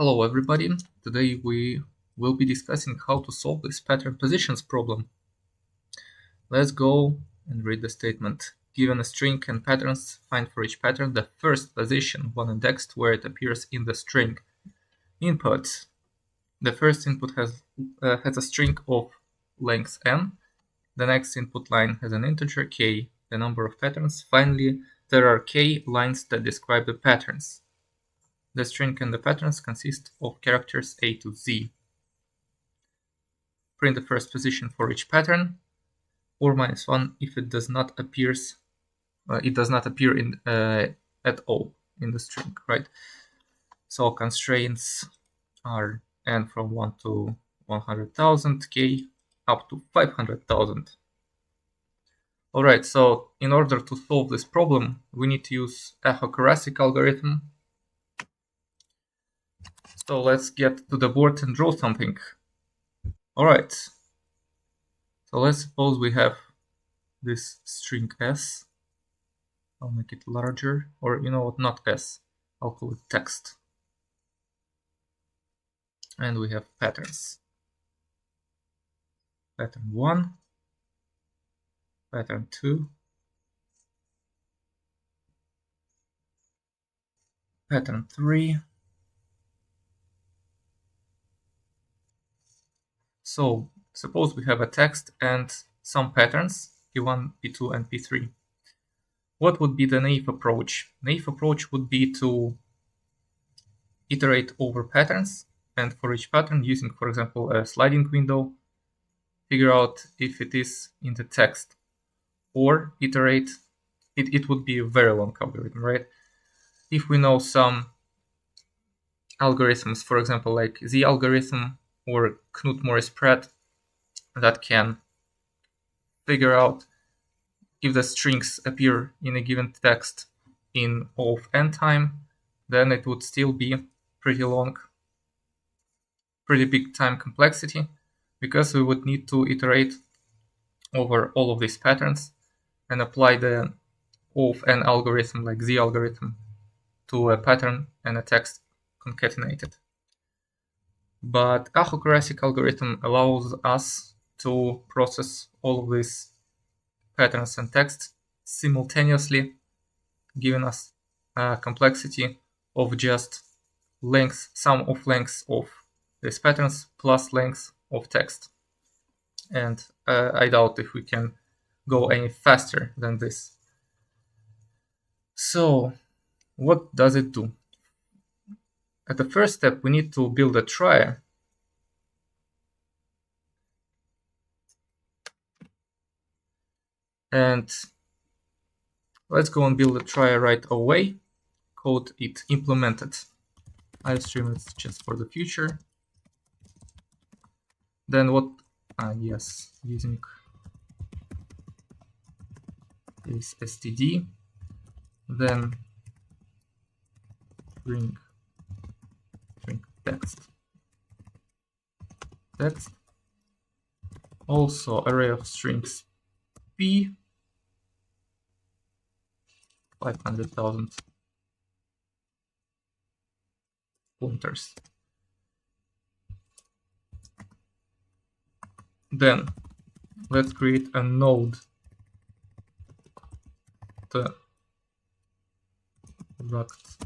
Hello everybody, today we will be discussing how to solve this pattern positions problem. Let's go and read the statement. Given a string and patterns, find for each pattern the first position one indexed where it appears in the string. Input. The first input has a string of length n. The next input line has an integer k, the number of patterns. Finally, there are k lines that describe the patterns. The string and the patterns consist of characters A to Z. Print the first position for each pattern, or -1 if it does not appear in at all in the string, right? So constraints are n from 1 to 100,000, k up to 500,000. All right, so in order to solve this problem, we need to use Aho-Corasick algorithm. So let's get to the board and draw something. All right, so let's suppose we have this string s. I'll make it larger, or you know what, not s, I'll call it text. And we have patterns. Pattern 1, pattern 2, pattern 3. So suppose we have a text and some patterns, P1, P2, and P3. What would be the naive approach? Naive approach would be to iterate over patterns, and for each pattern, using, for example, a sliding window, figure out if it is in the text, or iterate. It would be a very long algorithm, right? If we know some algorithms, for example, like the algorithm or Knut-Morris-Pratt, that can figure out if the strings appear in a given text in O of n time, then it would still be pretty long, pretty big time complexity, because we would need to iterate over all of these patterns and apply the O of n algorithm, like the algorithm, to a pattern and a text concatenated. But Aho-Corasick algorithm allows us to process all of these patterns and text simultaneously, giving us a complexity of just sum of lengths of these patterns plus length of text. And I doubt if we can go any faster than this. So what does it do? At the first step, we need to build a trie. And let's go and build a trie right away. Code it implemented. I assume it's just for the future. Then what? Yes, using this std. Then bring text. Also array of strings p, 500,000 pointers. Then let's create a node, the Rect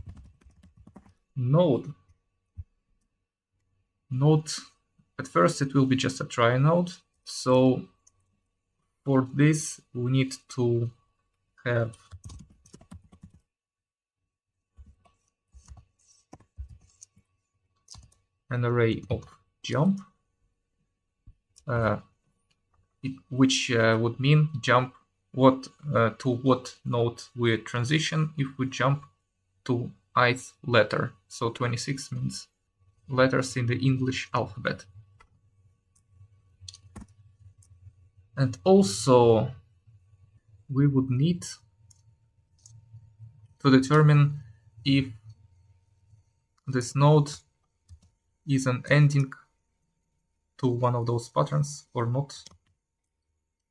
node. At first it will be just a trie node, so for this we need to have an array of jump, which would mean jump to what node we transition if we jump to ith letter. So 26 means letters in the English alphabet. And also we would need to determine if this node is an ending to one of those patterns or not.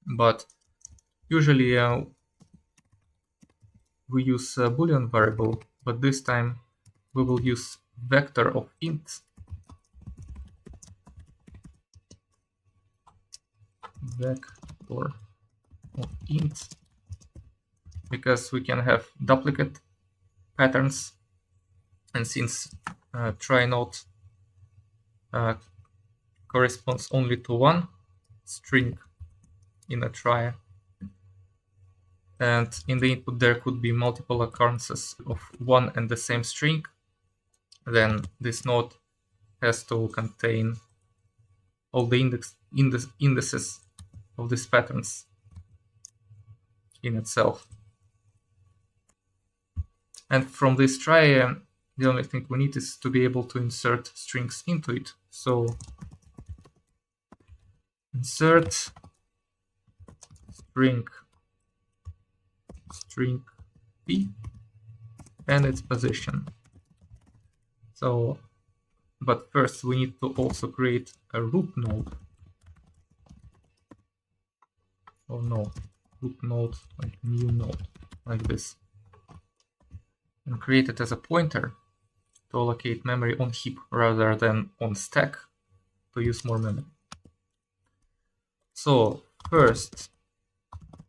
But usually we use a Boolean variable, but this time we will use vector of int because we can have duplicate patterns, and since try node corresponds only to one string in a try, and in the input there could be multiple occurrences of one and the same string, then this node has to contain all the indices of these patterns in itself. And from this try, the only thing we need is to be able to insert strings into it. So insert string p and its position. So, but first we need to also create a root node. Oh no, root node, like new node, like this. And create it as a pointer to allocate memory on heap rather than on stack to use more memory. So first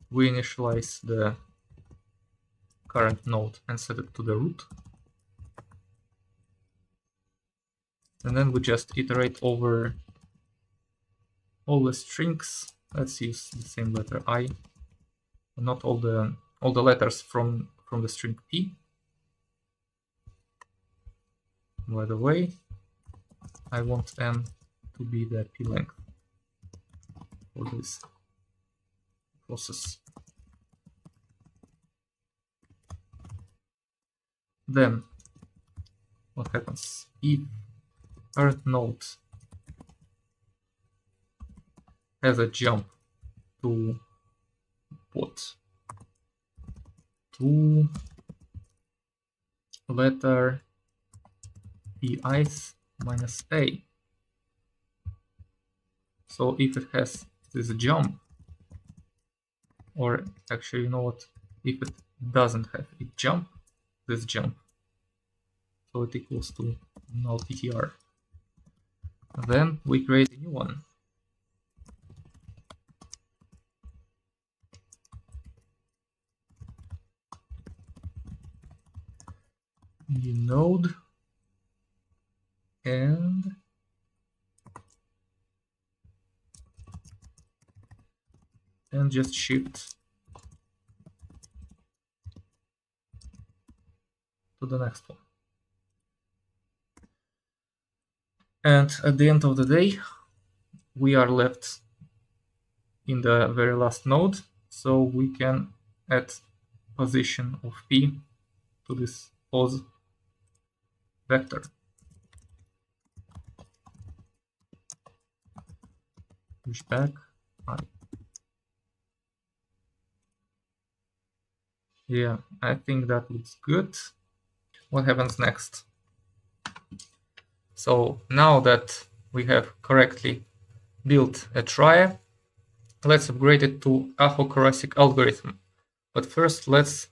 we initialize the current node and set it to the root. And then we just iterate over all the strings. Let's use the same letter I, not all the letters from the string p. By the way, I want m to be the p length for this process. Then what happens if current node has a jump to what? To letter pi's minus a. So if it has this jump, or actually, you know what, if it doesn't have this jump, so it equals to null ptr, then we create a new one. New node and just shift to the next one. And at the end of the day, we are left in the very last node, so we can add position of p to this pos vector. Push back I. Yeah, I think that looks good. What happens next? So now that we have correctly built a trie, let's upgrade it to Aho-Corasick algorithm. But first, let's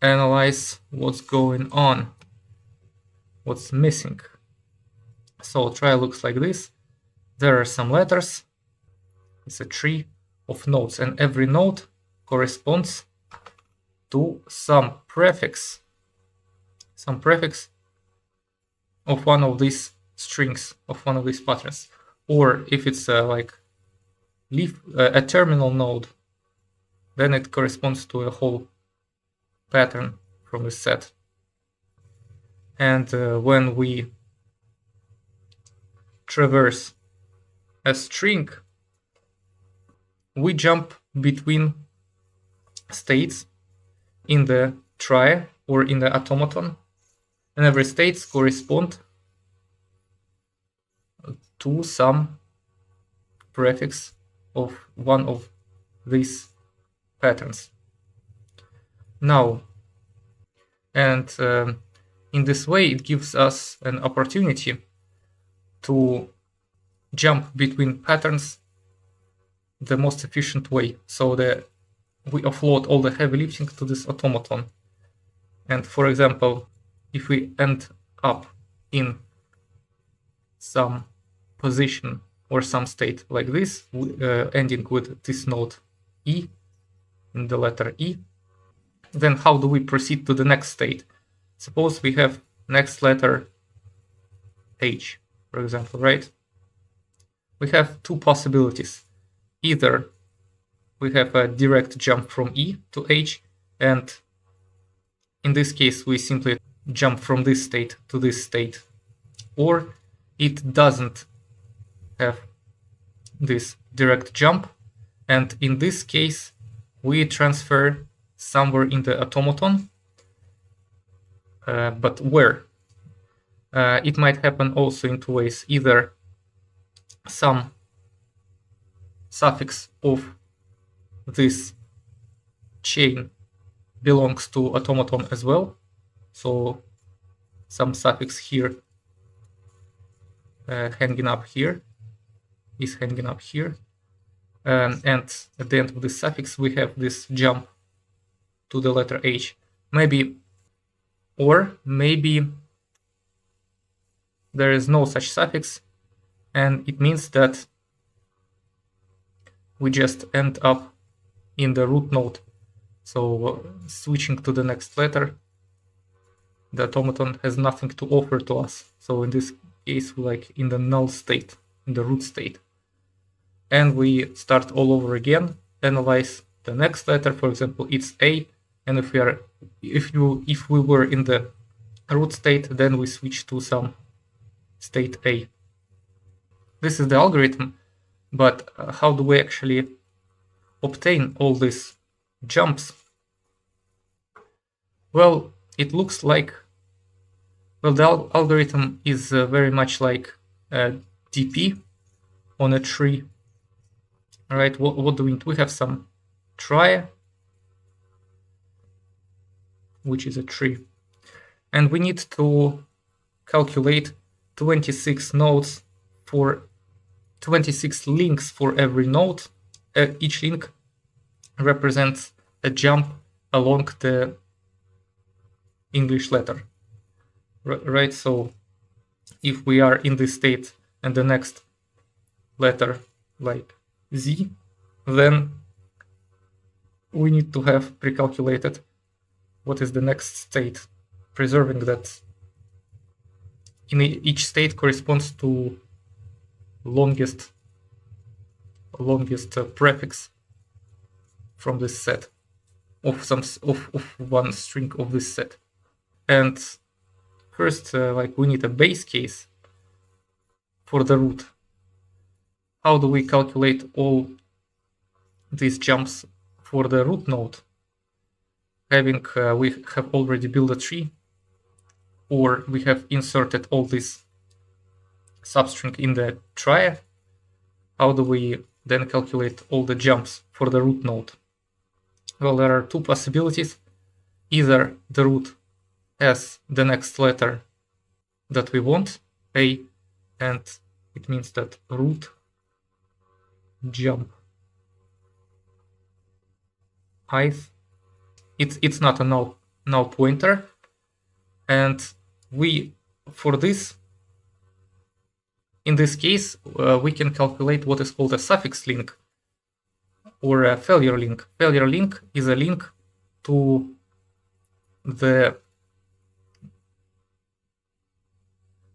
analyze what's going on, what's missing. So trie looks like this. There are some letters. It's a tree of nodes, and every node corresponds to some prefix of one of these strings, of one of these patterns. Or if it's like a terminal node, then it corresponds to a whole pattern from the set. And when we traverse a string, we jump between states in the trie or in the automaton, and every states correspond to some prefix of one of these patterns. Now, and in this way, it gives us an opportunity to jump between patterns the most efficient way, so that we offload all the heavy lifting to this automaton. And for example, if we end up in some position or some state like this, ending with this node E, in the letter E, then how do we proceed to the next state? Suppose we have next letter H, for example, right? We have two possibilities. Either we have a direct jump from E to H, and in this case we simply jump from this state to this state, or it doesn't have this direct jump, and in this case we transfer somewhere in the automaton, but where? It might happen also in two ways. Either some suffix of this chain belongs to automaton as well, so some suffix here hanging up here is hanging up here, and at the end of this suffix we have this jump to the letter H. Maybe there is no such suffix, and it means that we just end up in the root node. So switching to the next letter, the automaton has nothing to offer to us. So in this case, we're like in the null state, in the root state. And we start all over again, analyze the next letter. For example, it's A, and if we were in the root state, then we switch to some state A. This is the algorithm, but how do we actually obtain all these jumps? Well, it looks like, well, the algorithm is very much like a DP on a tree. All right, what do we need? We have some trie, which is a tree, and we need to calculate 26 nodes for 26 links for every node. Each link represents a jump along the English letter, right? So if we are in this state and the next letter like Z, then we need to have pre-calculated what is the next state, preserving that in each state corresponds to longest prefix from this set of one string of this set. And first, like we need a base case for the root. How do we calculate all these jumps for the root node? Having we have already built a tree, or we have inserted all this substring in the trie. How do we then calculate all the jumps for the root node? Well, there are two possibilities. Either the root has the next letter that we want, A, and it means that root jump ith. It's not a null pointer, and we, for this, in this case, we can calculate what is called a suffix link or a failure link. Failure link is a link to the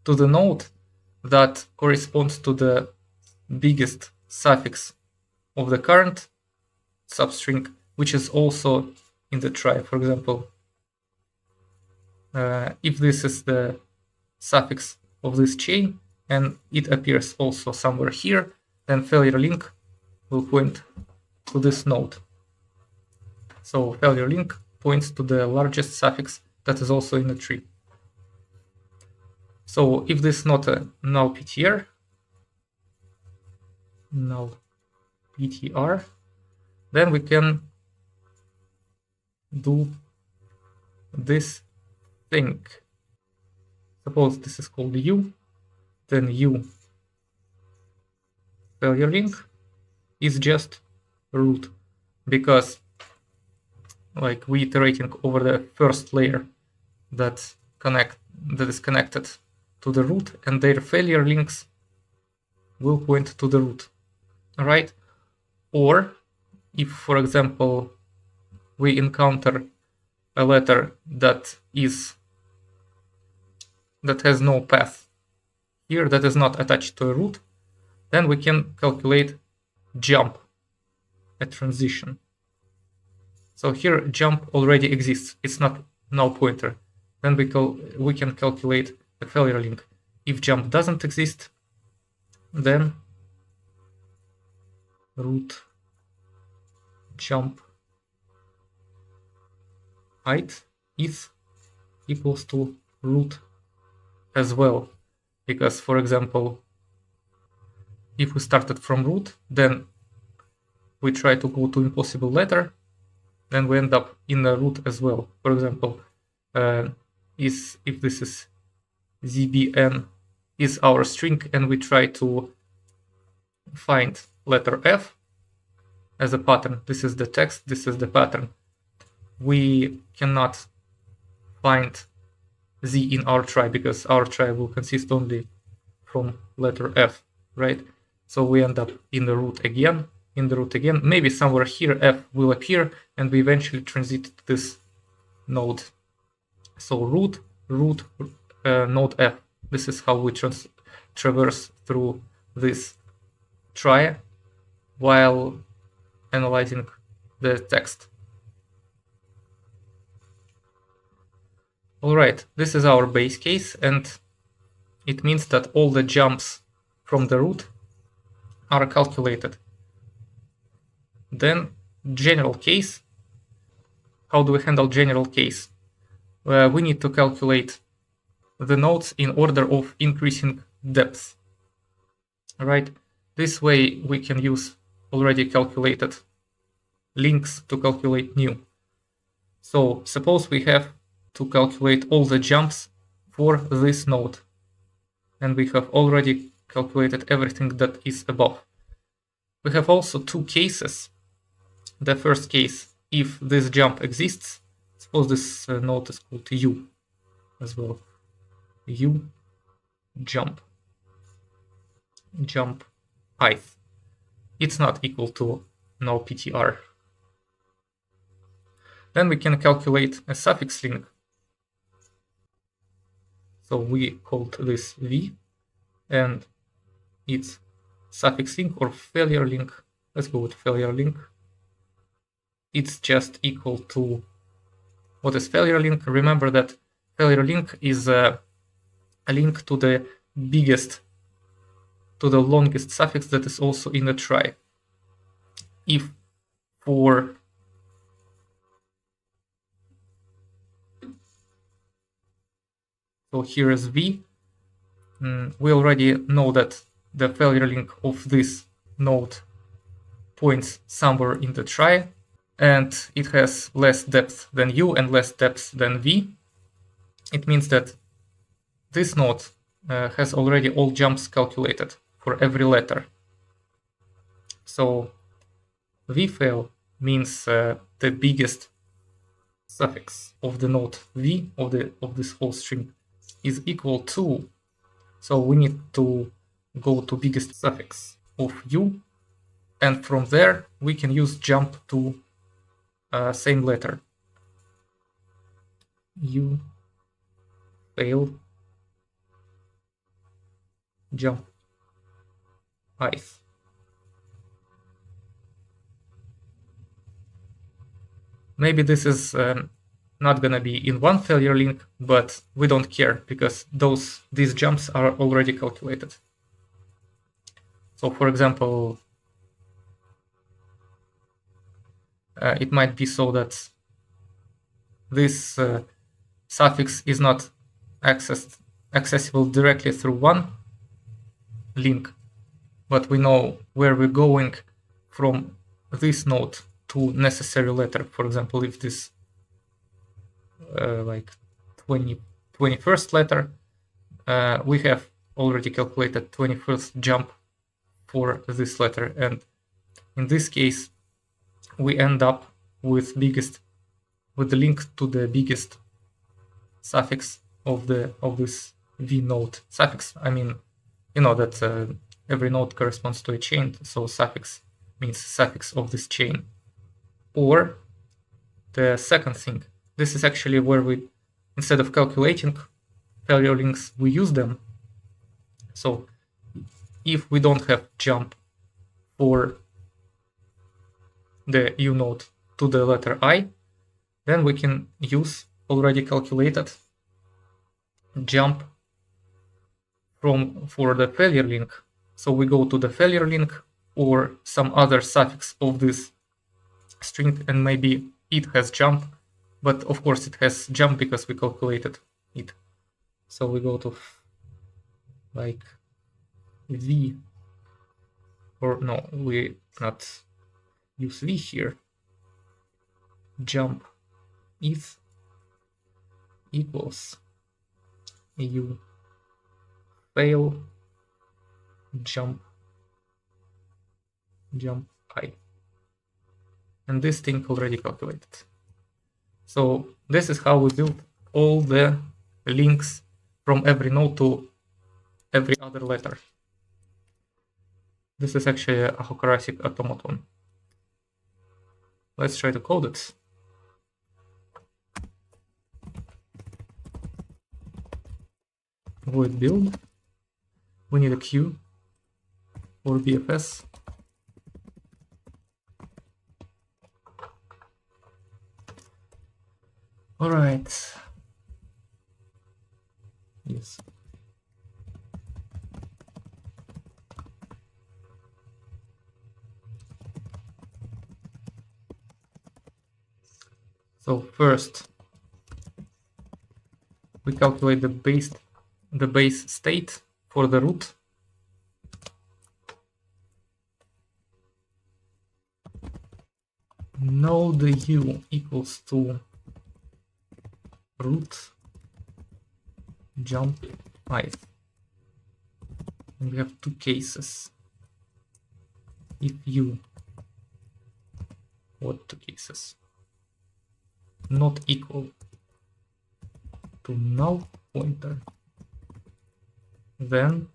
node that corresponds to the biggest suffix of the current substring, which is also in the trie. For example, if this is the suffix of this chain and it appears also somewhere here, then failure link will point to this node. So failure link points to the largest suffix that is also in the tree. So if this is not a null PTR, then we can do this thing. Suppose this is called U, then U failure link is just root, because like we iterating over the first layer that that is connected to the root, and their failure links will point to the root, right? Or if, for example, we encounter a letter that has no path here, that is not attached to a root, then we can calculate jump at transition. So here jump already exists, it's not null pointer. Then we can calculate the failure link. If jump doesn't exist, then root jump height is equals to root as well. Because, for example, if we started from root, then we try to go to impossible letter, then we end up in the root as well. For example, if this is ZBN is our string and we try to find letter F as a pattern, this is the text, this is the pattern, we cannot find Z in our try because our try will consist only from letter F, right? So we end up in the root again, maybe somewhere here F will appear and we eventually transit to this node. So root, node F. This is how we traverse through this try while analyzing the text. Alright, this is our base case, and it means that all the jumps from the root are calculated. Then general case. How do we handle general case? We need to calculate the nodes in order of increasing depth. Right? This way we can use already calculated links to calculate new. So suppose we have to calculate all the jumps for this node, and we have already calculated everything that is above. We have also two cases. The first case, if this jump exists, suppose this node is called U as well. U jump height. It's not equal to null PTR. Then we can calculate a suffix link. So we called this V, and its suffix link or failure link. Let's go with failure link. It's just equal to, what is failure link? Remember that failure link is a link to the longest suffix that is also in a try. If for so here is V, we already know that the failure link of this node points somewhere in the try, and it has less depth than U and less depth than V. It means that this node has already all jumps calculated for every letter. So VFail means the biggest suffix of the node V of this whole string is equal to, so we need to go to biggest suffix of U, and from there we can use jump to same letter. U fail jump height. Maybe this is not gonna be in one failure link, but we don't care because these jumps are already calculated. So for example, it might be so that this suffix is not accessible directly through one link, but we know where we're going from this node to necessary letter. For example, if this like 21st letter, we have already calculated 21st jump for this letter, and in this case we end up with the link to the biggest suffix of this v node suffix. I mean, you know that every node corresponds to a chain, so suffix means suffix of this chain. Or the second thing, this is actually where we, instead of calculating failure links, we use them. So if we don't have jump for the u node to the letter I, then we can use already calculated jump for the failure link. So we go to the failure link or some other suffix of this string, and maybe it has jump, but of course it has jump because we calculated it. So we go to like v, or no, we not use v here. Jump if equals you fail jump I, and this thing already calculated. So this is how we build all the links from every node to every other letter. This is actually a Aho-Corasick automaton. Let's try to code it. Void build. We need a queue for BFS. All right. Yes. So first, we calculate the base state for the root. Node u equals to root jump I. And we have two cases. If u, what two cases? Not equal to null pointer, then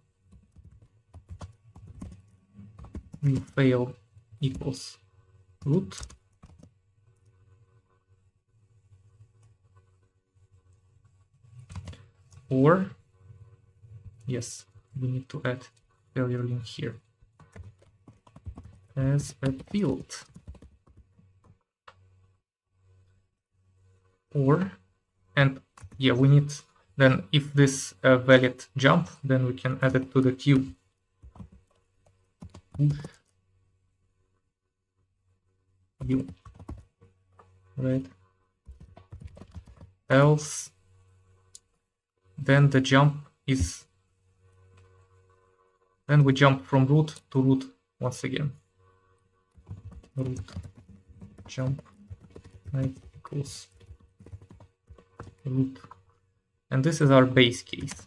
you fail equals root, or yes, we need to add failure link here as a field. Or, and yeah, we need, then if this valid jump, then we can add it to the queue. U, right? Else, then the jump is, then we jump from root to root once again. Root jump equals root, and this is our base case.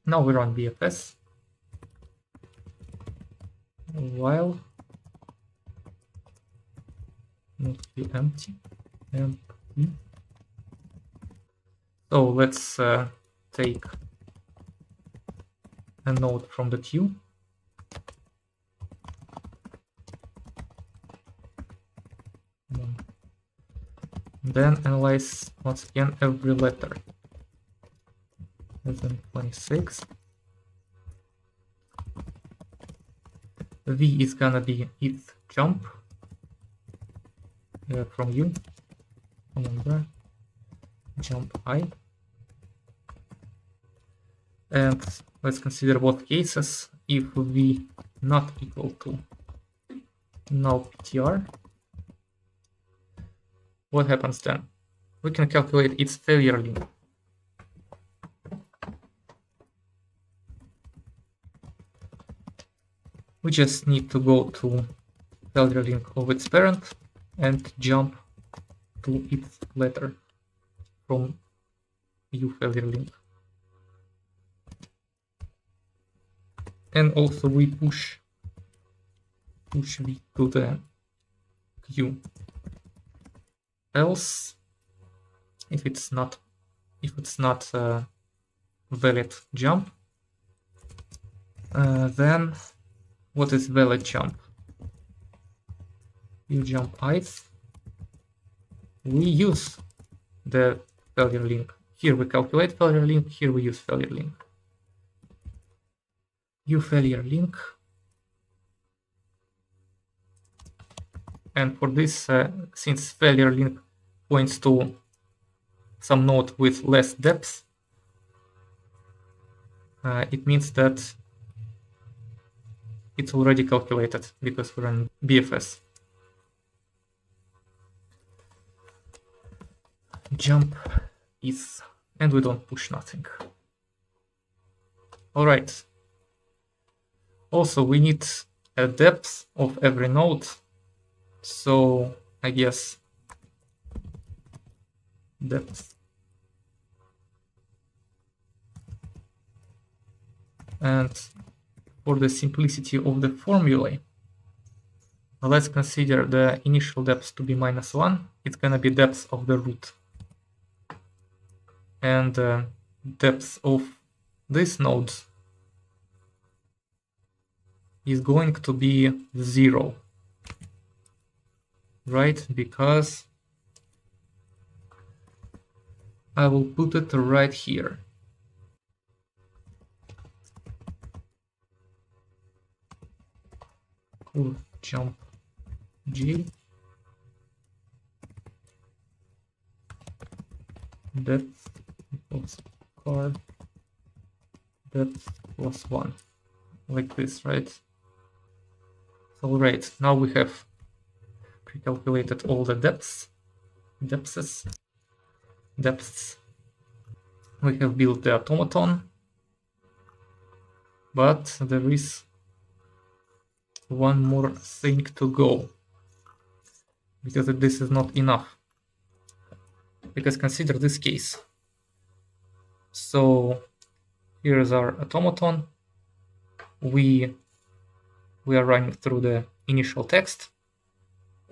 Now we run BFS while not be empty. So let's take a node from the queue. Then analyze once again every letter. And then 26. V is gonna be ith jump from you. Remember, jump I. And let's consider both cases. If V not equal to null PTR, what happens then? We can calculate its failure link. We just need to go to failure link of its parent and jump to its letter from u failure link. And also we push v to the queue. Else, if it's not valid jump. Then what is valid jump? You jump ith. We use the failure link. Here we calculate failure link, here we use failure link. U failure link. And for this, since failure link points to some node with less depth, it means that it's already calculated because we're in BFS. Jump is, and we don't push nothing. All right. Also, we need a depth of every node. So I guess depth. And for the simplicity of the formulae, let's consider the initial depth to be -1. It's gonna be depth of the root. And depth of this node is going to be 0, right? Because I will put it right here. Cool. Jump G. Depth equals card depth plus 1, like this, right? So right, now we have pre-calculated all the depths. We have built the automaton, but there is one more thing to go, because this is not enough. Because consider this case. So here is our automaton. We are running through the initial text.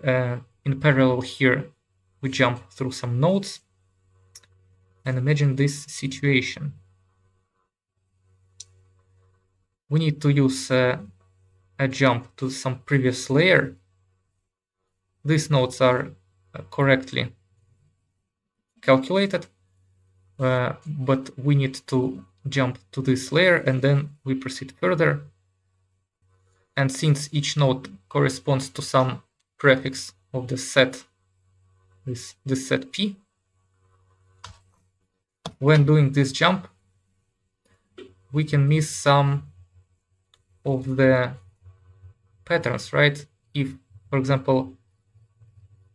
In parallel here, we jump through some nodes. And imagine this situation. We need to use a jump to some previous layer. These nodes are correctly calculated, but we need to jump to this layer and then we proceed further. And since each node corresponds to some prefix of the set, this set P, when doing this jump, we can miss some of the patterns, right? If, for example,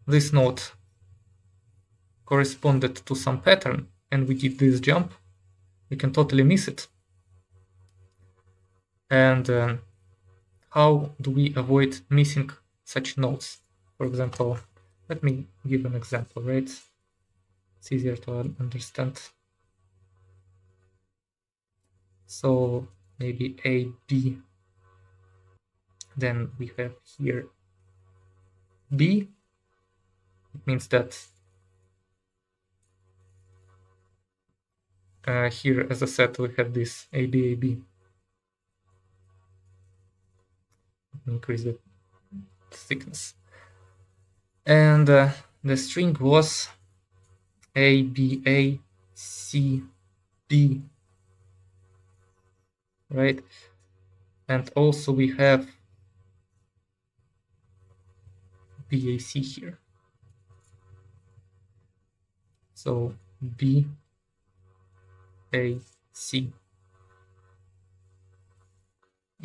this node corresponded to some pattern and we did this jump, we can totally miss it. And how do we avoid missing such nodes? For example, let me give an example, right? It's easier to understand. So maybe A, B. Then we have here B. It means that here, as I said, we have this AB, AB. Increase the thickness. And the string was A, B, A, C, B, right? And also we have BAC here. So B, A, C.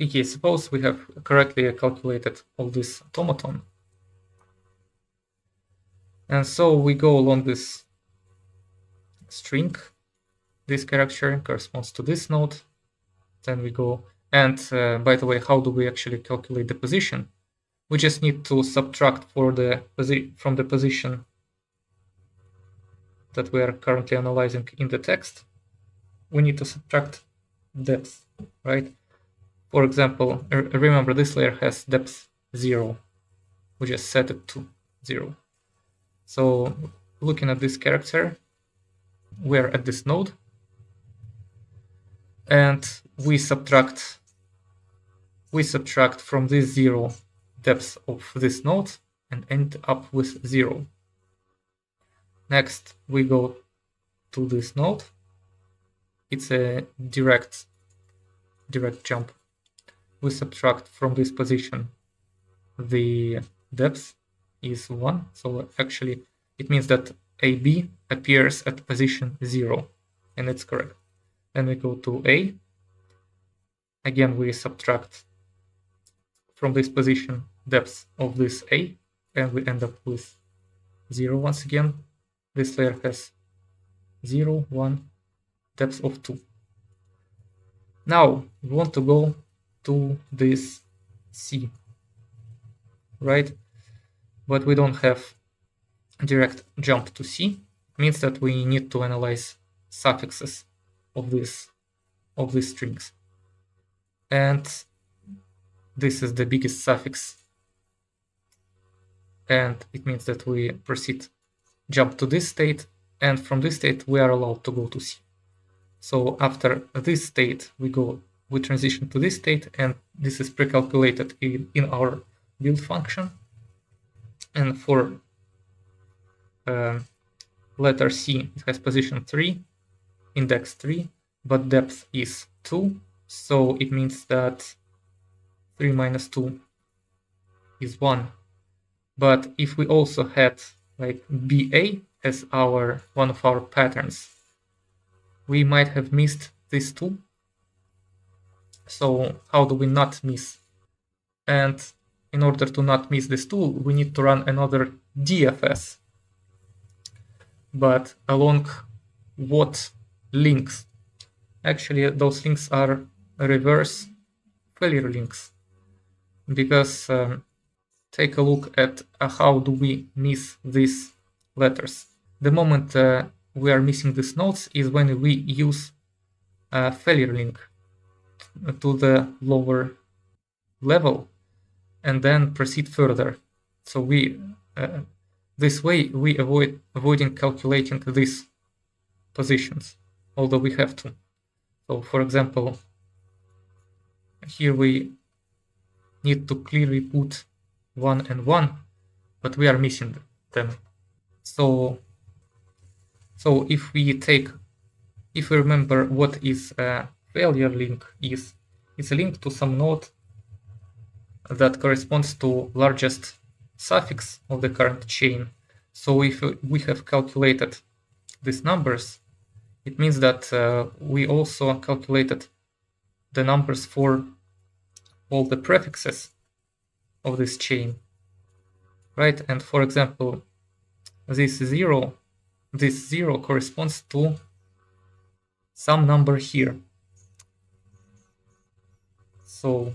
Okay, suppose we have correctly calculated all this automaton. And so we go along this string. This character corresponds to this node. Then we go, and by the way, how do we actually calculate the position? We just need to subtract from the position that we are currently analyzing in the text. We need to subtract depth, right? For example, remember this layer has depth 0. We just set it to 0. So looking at this character, we're at this node. and we subtract from this 0 depth of this node and end up with 0. Next, we go to this node. It's a direct jump. We subtract from this position the depth is 1. So actually, it means that AB appears at position 0, and it's correct. Then we go to A. Again, we subtract from this position depth of this A, and we end up with 0 once again. This layer has 0, 1, depth of 2. Now we want to go to this C, right? But we don't have a direct jump to C. It means that we need to analyze suffixes of these strings. And this is the biggest suffix. And it means that we jump to this state, and from this state we are allowed to go to C. So after this state, we transition to this state, and this is pre-calculated in our build function. And for letter C, it has position 3, index 3, but depth is 2. So it means that 3 minus 2 is 1. But if we also had like BA as one of our patterns, we might have missed this 2. So how do we not miss? And in order to not miss this tool, we need to run another DFS. But along what links? Actually, those links are reverse failure links. Because take a look at how do we miss these letters. The moment we are missing these nodes is when we use a failure link to the lower level and then proceed further. So we this way we avoiding calculating these positions, although we have to. So for example, here we need to clearly put 1 and 1, but we are missing them. So if we remember what is a failure link is, it's a link to some node that corresponds to largest suffix of the current chain. So if we have calculated these numbers, it means that we also calculated the numbers for all the prefixes of this chain, right? And for example, this 0 corresponds to some number here. So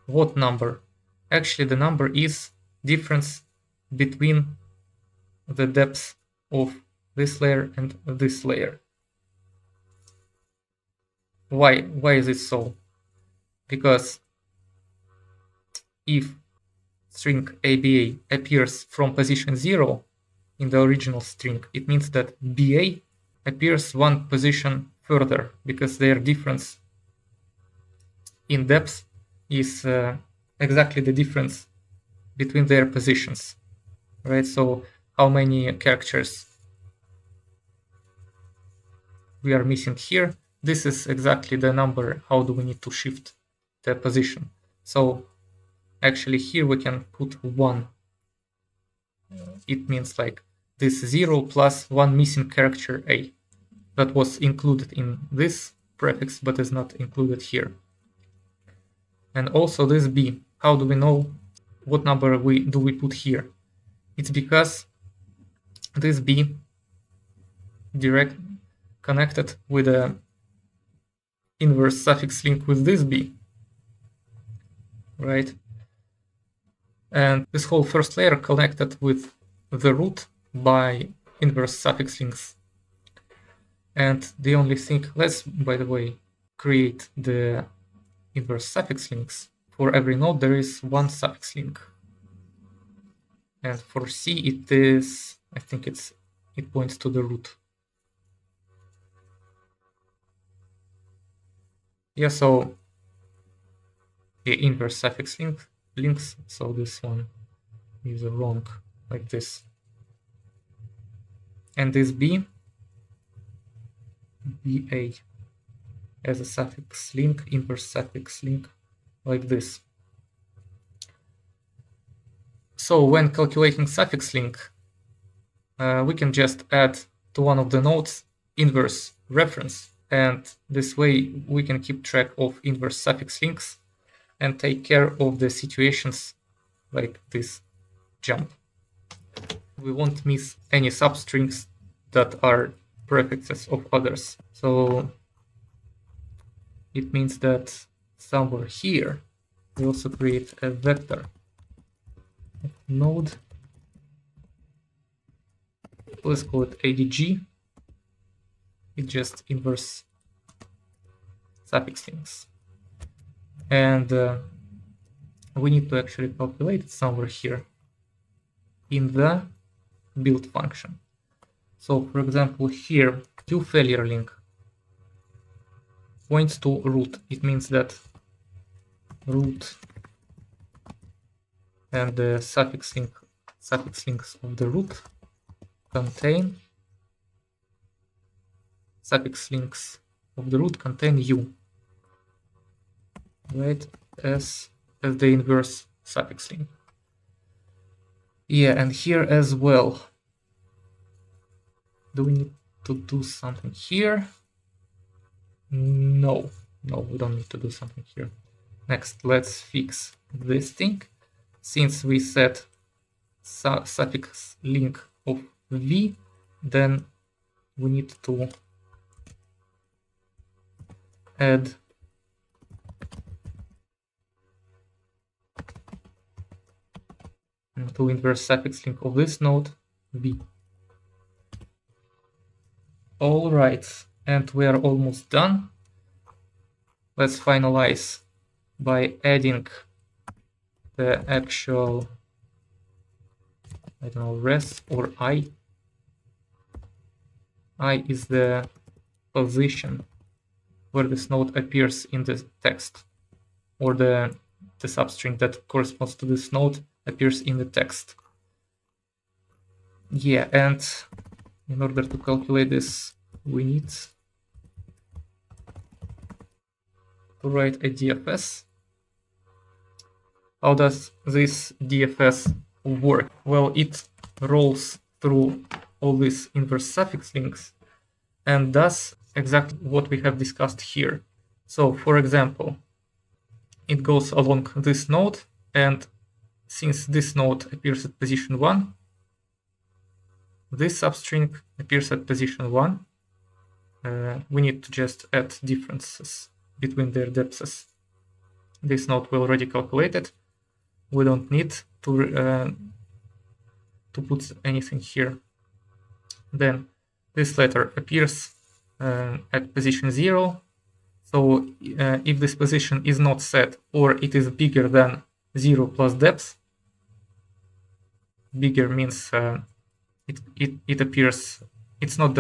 what number? Actually, the number is difference between the depth of this layer and this layer. Why is it so? Because if string ABA appears from position 0 in the original string, it means that BA appears one position further, because their difference in depth is exactly the difference between their positions, right? So how many characters we are missing here? This is exactly the number. How do we need to shift the position? So actually here we can put 1. It means like this 0 plus 1 missing character A that was included in this prefix but is not included here. And also this B. How do we know what number do we put here? It's because this B direct connected with a inverse suffix link with this B, right? And this whole first layer connected with the root by inverse suffix links. And the only thing, let's, by the way, create the inverse suffix links. For every node, there is one suffix link. And for C, it is, I think it points to the root. Yeah, so the inverse suffix links, so this one is wrong, like this. And this BA as a suffix link, inverse suffix link, like this. So when calculating suffix link, we can just add to one of the nodes inverse reference, and this way we can keep track of inverse suffix links and take care of the situations like this jump. We won't miss any substrings that are prefixes of others. So it means that somewhere here we also create a vector node. Let's call it ADG. It just inverse suffix links. And we need to actually calculate it somewhere here in the build function. So for example, here toFailure link points to root. It means that root and the suffix links of the root contain u, right, as the inverse suffix link. Yeah, and here as well. Do we need to do something here? No, we don't need to do something here. Next, let's fix this thing. Since we set suffix link of v, then we need to add to inverse suffix link of this node v. All right, and we are almost done. Let's finalize by adding the actual, I don't know, res or I. I is the position where this node appears in the text, or the substring that corresponds to this node appears in the text. Yeah, and in order to calculate this, we need to write a DFS. How does this DFS work? Well, it rolls through all these inverse suffix links and does exactly what we have discussed here. So, for example, it goes along this node, and since this node appears at position 1, this substring appears at position 1. We need to just add differences between their depths. This node we already calculated. We don't need to put anything here. Then this letter appears at position 0. So if this position is not set, or it is bigger than 0 plus depth, bigger means it appears, it's not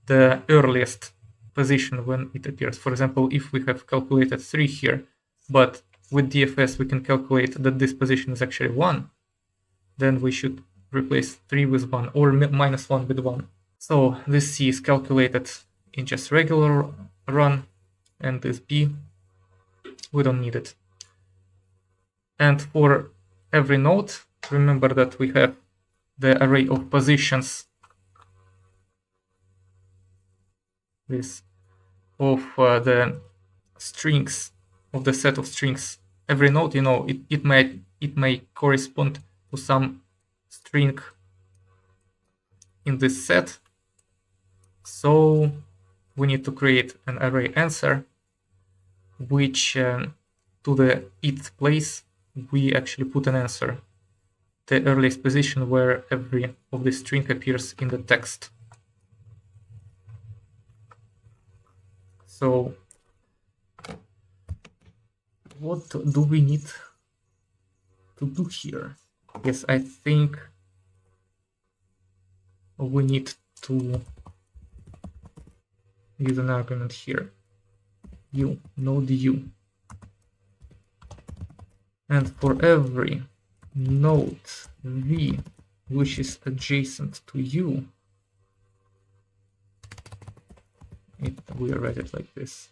the earliest position when it appears. For example, if we have calculated 3 here, but with DFS we can calculate that this position is actually 1, then we should replace 3 with 1 or minus 1 with 1. So this C is calculated in just regular run, and this B, we don't need it. And for every node, remember that we have the array of positions, this of the strings, of the set of strings. Every node, you know, it may correspond to some string in this set. So we need to create an array answer, which to the ith place we actually put an answer, the earliest position where every of the string appears in the text. So what do we need to do here? Yes, I think we need to use an argument here. U, node U. And for every node V which is adjacent to U, we write it like this.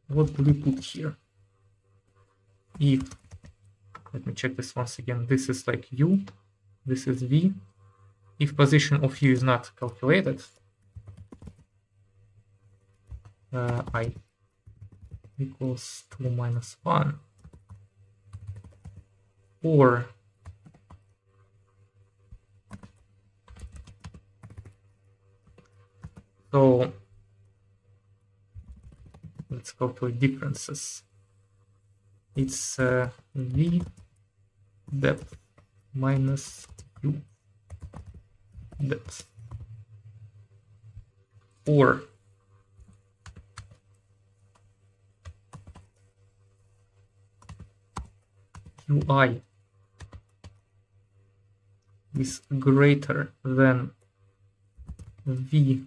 What do we put here? If, let me check this once again, this is like U, this is V. If position of U is not calculated, I equals 2 minus 1, or so let's calculate differences. It's V depth minus U depth, or UI is greater than VI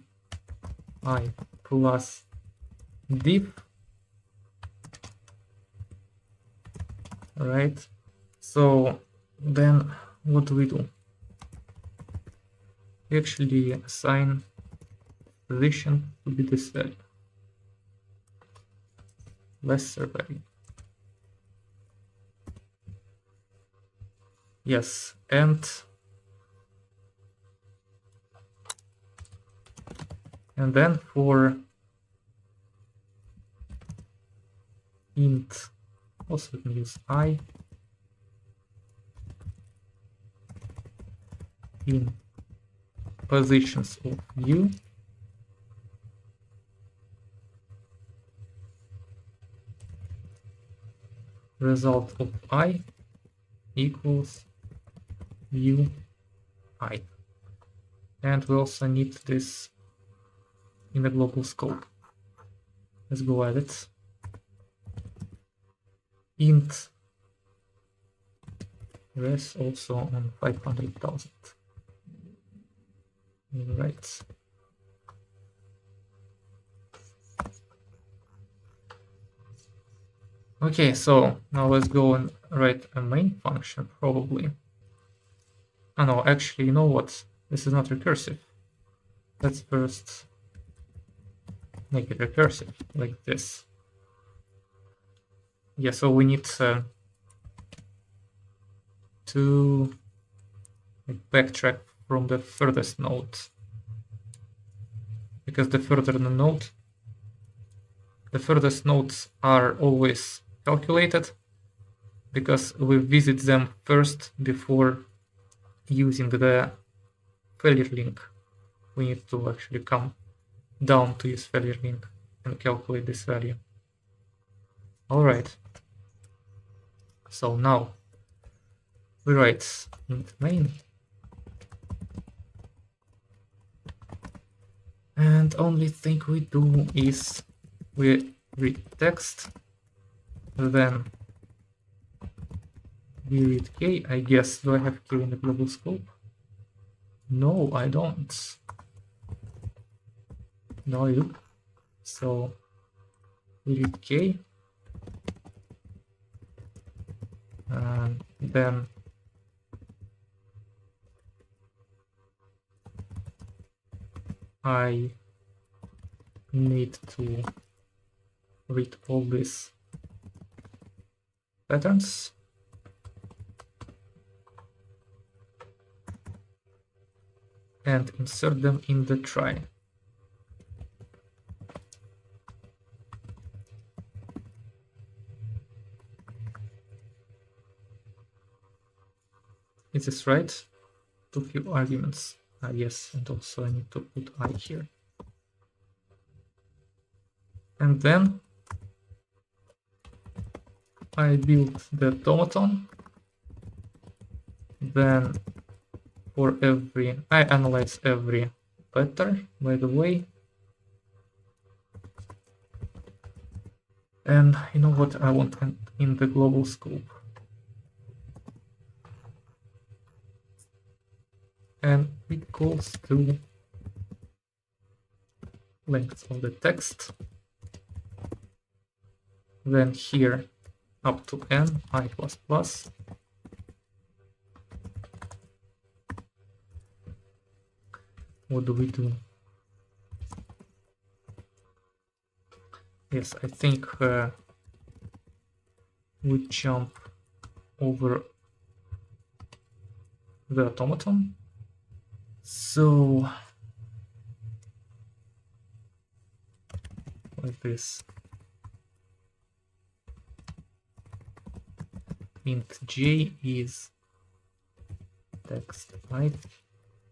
plus diff, right? So then what do? We actually assign position to be this value, lesser value. Yes, and then for int, also we can use I in positions of U, result of I equals UI. And we also need this in the global scope. Let's go at it. Int res also on 500,000. Right. Okay, so now let's go and write a main function probably. Oh no, actually, you know what? This is not recursive. Let's first make it recursive, like this. Yeah, so we need to backtrack from the furthest node, because the further the node, the furthest nodes are always calculated, because we visit them first before using the failure link. We need to actually come down to use failure link and calculate this value. All right. So now we write int main, and only thing we do is we read text, then we read k. I guess, do I have k in the global scope? No, I don't. No, I do. So we read k, and then I need to read all these patterns, and insert them in the try. Is this right? Too few arguments. Yes, and also I need to put I here. And then I build the automaton. Then for every, I analyze every pattern, by the way. And you know what I want in the global scope. And it goes to length of the text. Then here up to n, I++. What do we do? Yes, I think we jump over the automaton. So like this. Int j is text height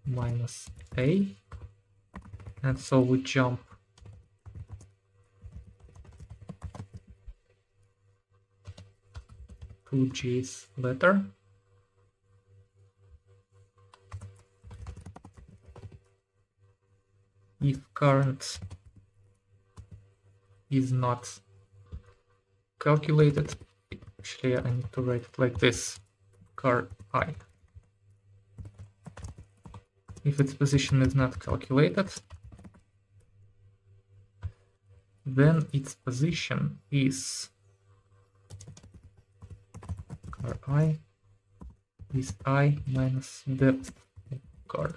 minus a, and so we jump to j's letter. If current is not calculated, actually I need to write it like this, car I. If its position is not calculated, then its position is car I is I minus depth of car.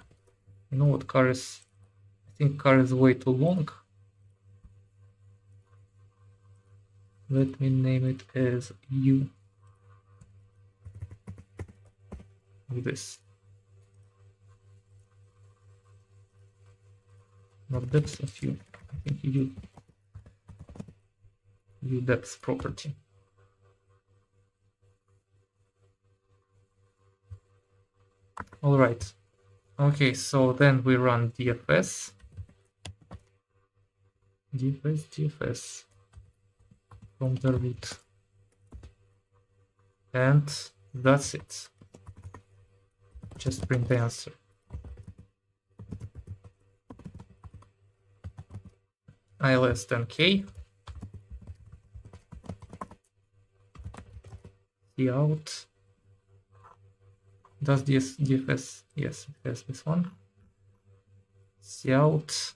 You know what car is? I think car is way too long. Let me name it as U. Like this. Not depth of U. I think U depth property. All right. Okay, so then we run DFS from the root, and that's it. Just print the answer. I less than k. Cout. Does this DFS? Yes, it has this one. Cout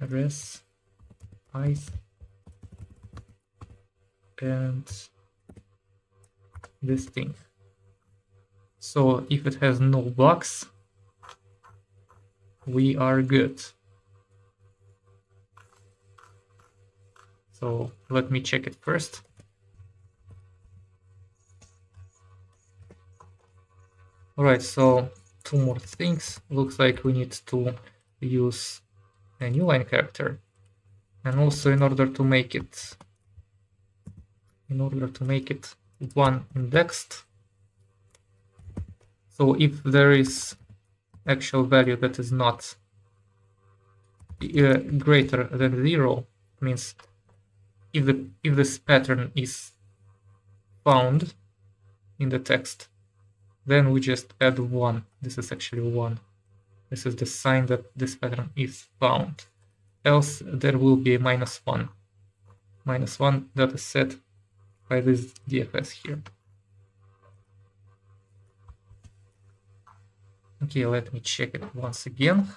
res ice and this thing. So if it has no bugs, we are good. So let me check it first. All right, so two more things. Looks like we need to use a new line character, and also in order to make it one indexed. So if there is actual value that is not greater than 0, means if this pattern is found in the text, then we just add 1. This is actually 1. This is the sign that this pattern is found. Else there will be a -1. -1 that is set by this DFS here. Okay, let me check it once again.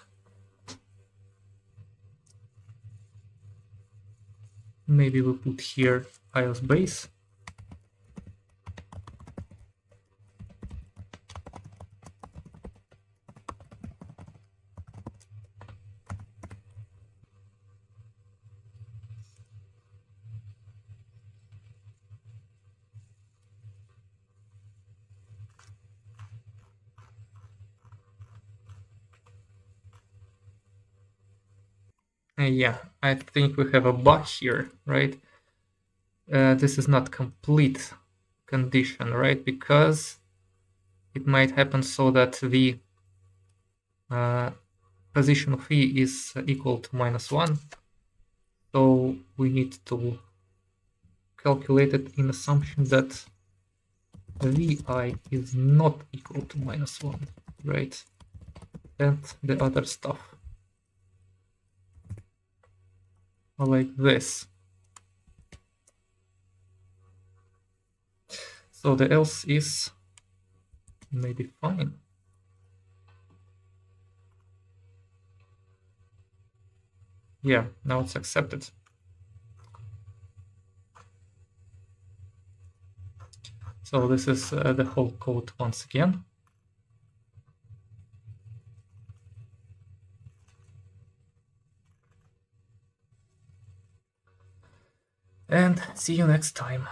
Maybe we put here iOS base. Yeah, I think we have a bug here, right? This is not complete condition, right? Because it might happen so that the position of E is equal to -1. So we need to calculate it in assumption that Vi is not equal to -1, right? And the other stuff. Like this. So the else is maybe fine. Yeah, now it's accepted. So this is the whole code once again. And see you next time.